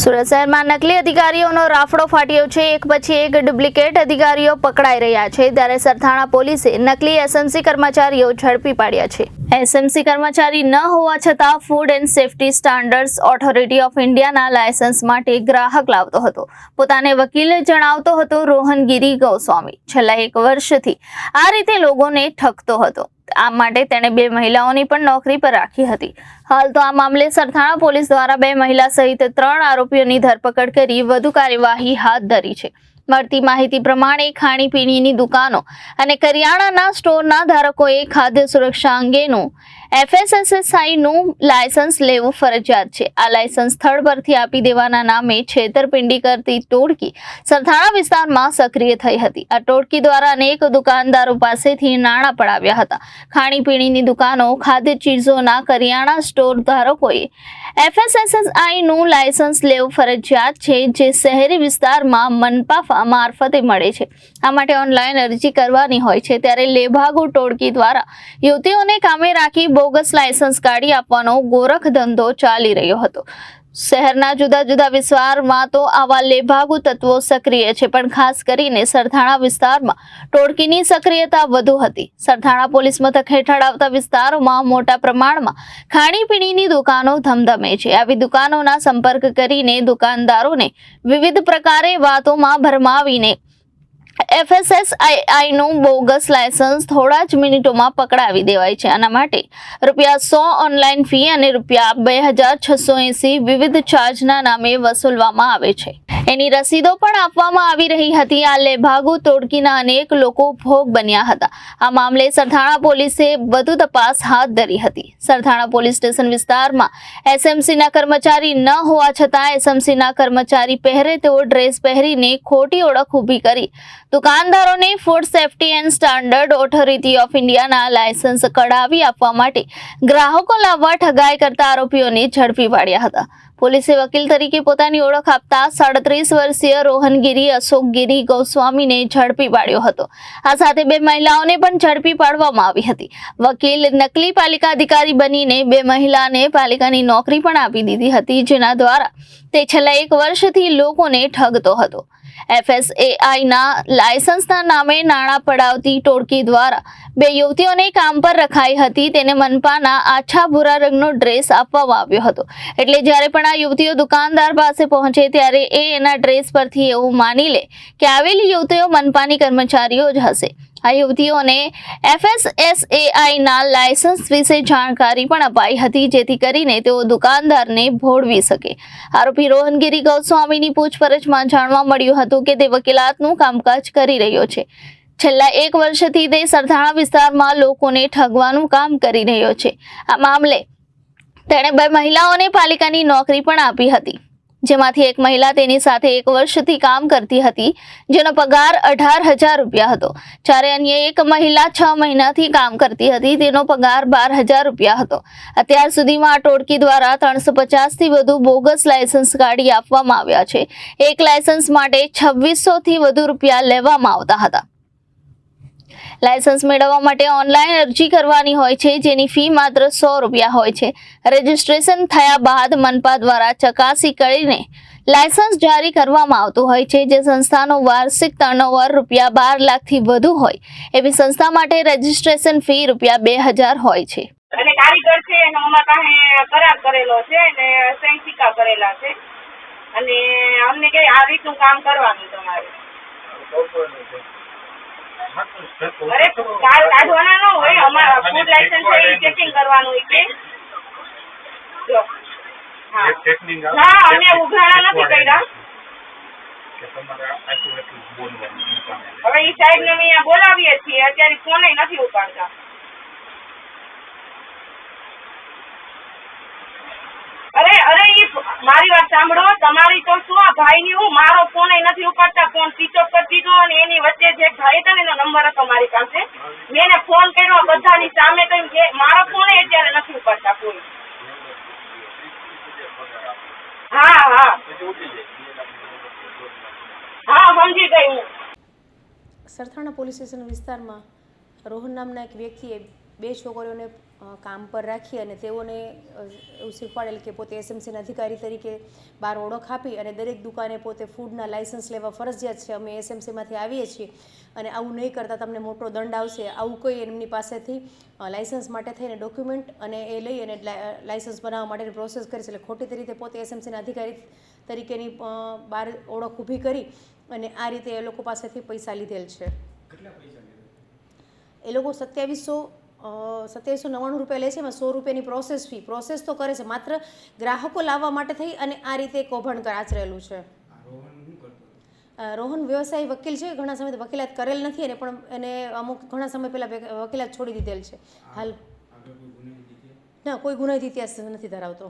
સુરત શહેરમાં નકલી અધિકારીઓનો રાફડો ફાટ્યો છે। એક પછી એક ડુપ્લિકેટ અધિકારીઓ પકડાઈ રહ્યા છે, ત્યારે સરથાણા પોલીસે નકલી એસએમસી કર્મચારીઓ ઝડપી પાડ્યા છે। એસએમસી કર્મચારી ન હોવા છતાં food and safety standards authority of ઇન્ડિયાના લાયસન્સ માટે ગ્રાહક લાવતો હતો। પોતાને વકીલ જણાવતો હતો રોહનગીરી ગોસ્વામી છેલ્લા 1 વર્ષથી આ રીતે લોકોને ઠગતો હતો। આ માટે તેણે 2 મહિલાઓની પણ નોકરી પર રાખી હતી। હાલ તો આ મામલે સરથાણા પોલીસ દ્વારા 2 મહિલા સહિત 3 આરોપીઓની ધરપકડ કરી વધુ કાર્યવાહી હાથ ધરી છે। મળતી માહિતી પ્રમાણે ખાણીપીણીની દુકાનો અને કરિયાણાના સ્ટોરના ધારકોએ ખાદ્ય સુરક્ષા અંગેનું FSSAIનું લાયસન્સ લેવું ફરજિયાત છે। આ લાયસન્સ સ્થળ પરથી આપી દેવાના નામે છેતરપિંડી કરતી ટોળકી સરથાણા વિસ્તારમાં સક્રિય થઈ હતી। આ ટોળકી દ્વારા અનેક દુકાનદારો પાસેથી નાણાં પડાવ્યા હતા। ખાણીપીણીની દુકાનો, ખાદ્ય ચીજોના કરિયાણા સ્ટોર ધારકોએ FSSAIનું લાયસન્સ લેવું ફરજિયાત છે, જે શહેરી વિસ્તારમાં મનપા મારફતે મળે છે। આ માટે ઓનલાઈન અરજી કરવાની હોય છે, ત્યારે લેભાગુ ટોળકી દ્વારા યુવતીઓને કામે રાખી બોગસ લાયસન્સ કાઢી આપવાનો ગોરખ ધંધો ચાલી રહ્યો હતો। શહેરના જુદા જુદા વિસ્તારમાં તો આવા લેભાગુ તત્વો સક્રિય છે, પણ ખાસ કરીને સરથાણા વિસ્તારમાં ટોળકીની સક્રિયતા વધુ હતી। સરથાણા પોલીસ મથક હેઠળ આવતા વિસ્તારોમાં મોટા પ્રમાણમાં ખાણીપીણીની દુકાનો ધમધમે છે। આવી દુકાનોના સંપર્ક કરીને દુકાનદારોને વિવિધ પ્રકારે વાતોમાં ભરમાવીને FSSAIનું બોગસ લાયસન્સ થોડા જ મિનિટોમાં પકડાવી દેવાય છે। આના માટે ₹100 ઓનલાઈન ફી અને ₹2680 વિવિધ ચાર્જના નામે વસૂલવામાં આવે છે। એની રસીદો પણ આપવામાં આવી રહી હતી। આ લેભાગુ ટોળકીના અનેક લોકો ભોગ બન્યા હતા। આ મામલે સરથાણા પોલીસે વધુ તપાસ હાથ ધરી હતી। સરથાણા પોલીસ સ્ટેશન વિસ્તારમાં એસએમસીના કર્મચારી ન હોવા છતાં એસએમસીના કર્મચારી પહેરે તેવો ડ્રેસ પહેરીને ખોટી ઓળખ ઊભી કરી દુકાનદારોને food safety and standard authority of ઇન્ડિયાના લાયસન્સ કઢાવી આપવા માટે ગ્રાહકો લાવવા ઠગાઈ કરતા આરોપીઓને ઝડપી પાડ્યા હતા। પોલીસે વકીલ તરીકે પોતાની ઓળખ આપતા 37 વર્ષીય રોહનગીરી અશોકગીરી ગોસ્વામીને ઝડપી પાડ્યો હતો। આ સાથે 2 મહિલાઓને પણ ઝડપી પાડવામાં આવી હતી। વકીલ નકલી પાલિકા અધિકારી બનીને 2 મહિલાને પાલિકાની નોકરી પણ આપી દીધી હતી, જેના દ્વારા તે છેલ્લા 1 વર્ષથી લોકોને ઠગતો હતો। FSSAIના લાયસન્સના નામે નાણાં પડાવતી ટોળકી દ્વારા 2 યુવતીઓને કામ પર રખાઈ હતી। તેને મનપાના આછા ભૂરા રંગનો ડ્રેસ આપવામાં આવ્યો હતો, એટલે જ્યારે પણ આ યુવતીઓ દુકાનદાર પાસે પહોંચે ત્યારે એના ડ્રેસ પરથી એવું માની લે કે આવેલી યુવતીઓ મનપાની કર્મચારીઓ જ હશે। આ યુવતીઓને FSSAIના લાયસન્સ વિશે જાણકારી પણ અપાઈ હતી, જેથી કરીને તેઓ દુકાનદારને ભોળવી શકે। આરોપી રોહનગીરી ગોસ્વામીની પૂછપરછમાં જાણવા મળ્યું હતું કે તે વકીલાતનું કામકાજ કરી રહ્યો છે। છેલ્લા 1 વર્ષથી તે સરથાણા વિસ્તારમાં લોકોને ઠગવાનું કામ કરી રહ્યો છે। આ મામલે તેણે 2 મહિલાઓને પાલિકાની નોકરી પણ આપી હતી, જેમાંથી એક મહિલા તેની સાથે 1 વર્ષથી કામ કરતી હતી, જેનો પગાર ₹18,000 હતો, જ્યારે અન્ય એક મહિલા 6 મહિનાથી કામ કરતી હતી, તેનો પગાર ₹12,000 હતો। અત્યાર સુધીમાં આ ટોળકી દ્વારા 350થી વધુ બોગસ લાયસન્સ કાઢી આપવામાં આવ્યા છે। એક લાયસન્સ માટે 2600થી વધુ રૂપિયા લેવામાં આવતા હતા। લાયસન્સ મેળવવા માટે ઓનલાઈન અરજી કરવાની હોય છે, જેની ફી માત્ર ₹100 હોય છે। રજિસ્ટ્રેશન થયા બાદ મનપા દ્વારા ચકાસી કરીને લાયસન્સ જારી કરવામાં આવતું હોય છે, જે સંસ્થાનો વાર્ષિક ટર્નઓવર ₹12 લાખથી વધુ હોય એવી સંસ્થા માટે રજિસ્ટ્રેશન ફી ₹2000 હોય છે। અને કારીગર છે એનો અમારા પાસે કરાર કરેલો છે અને સહી સિક્કા કરેલા છે, અને અમને કે આ રીતનું કામ કરવાનું તમારે। અરે કાર કાઢવાના ન હોય, અમારા ફૂડ લાયસન્સ છે એ ચેકિંગ કરવાનું હોય કે જો હા અમે ઉઘરાણા નથી કર્યા। હવે એ સાહેબ ને અહીંયા બોલાવીએ છીએ, અત્યારે ફોન નથી ઉપાડતા। અરે ઈ મારી વાત સાંભળો, તમારી તો શું આ ભાઈ ની હું મારો ફોન નથી ઉપાડતા, ફોન સ્વિચ ઓફ કરી દીધો, અને એની વચ્ચે જે ભાઈ હતો એનો નંબર હતો મારી પાસે, મેં એને ફોન કર્યો બધાની સામે, તો એમ કે મારો ફોન અત્યારે નથી ઉપાડતા કોઈ। હા હા હા સમજી ગઈ હું। સરથાણા પોલીસ સ્ટેશન વિસ્તારમાં રોહન નામના એક વ્યક્તિએ 2 છોકરીઓને કામ પર રાખી અને તેઓને એવું શીખવાડેલ કે પોતે એસએમસીના અધિકારી તરીકે બહાર ઓળખ આપી અને દરેક દુકાને પોતે ફૂડના લાઇસન્સ લેવા ફરજિયાત છે, અમે એસએમસીમાંથી આવીએ છીએ અને આવું નહીં કરતાં તમને મોટો દંડ આવશે, આવું કોઈ એમની પાસેથી લાઇસન્સ માટે થઈને ડોક્યુમેન્ટ અને એ લઈ અને લાઇસન્સ બનાવવા માટેની પ્રોસેસ કરી છે. એટલે ખોટી રીતે પોતે એસએમસીના અધિકારી તરીકેની બહાર ઓળખ ઊભી કરી અને આ રીતે એ લોકો પાસેથી પૈસા લીધેલ છે. એ લોકો 2799 રૂપિયા લે છે. એમાં 100 રૂપિયાની પ્રોસેસ તો કરે છે, માત્ર ગ્રાહકો લાવવા માટે થઈ અને આ રીતે કૌભાંડ આચરેલું છે. રોહન વ્યવસાયી વકીલ છે, ઘણા સમયથી વકીલાત કરેલ નથી અને પણ એને અમુક ઘણા સમય પહેલાં વકીલાત છોડી દીધેલ છે. હાલ ના કોઈ ગુનાહિત ઇતિહાસ નથી ધરાવતો.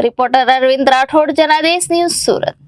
Reporter Arvind Rathod, Janadesh news, Surat.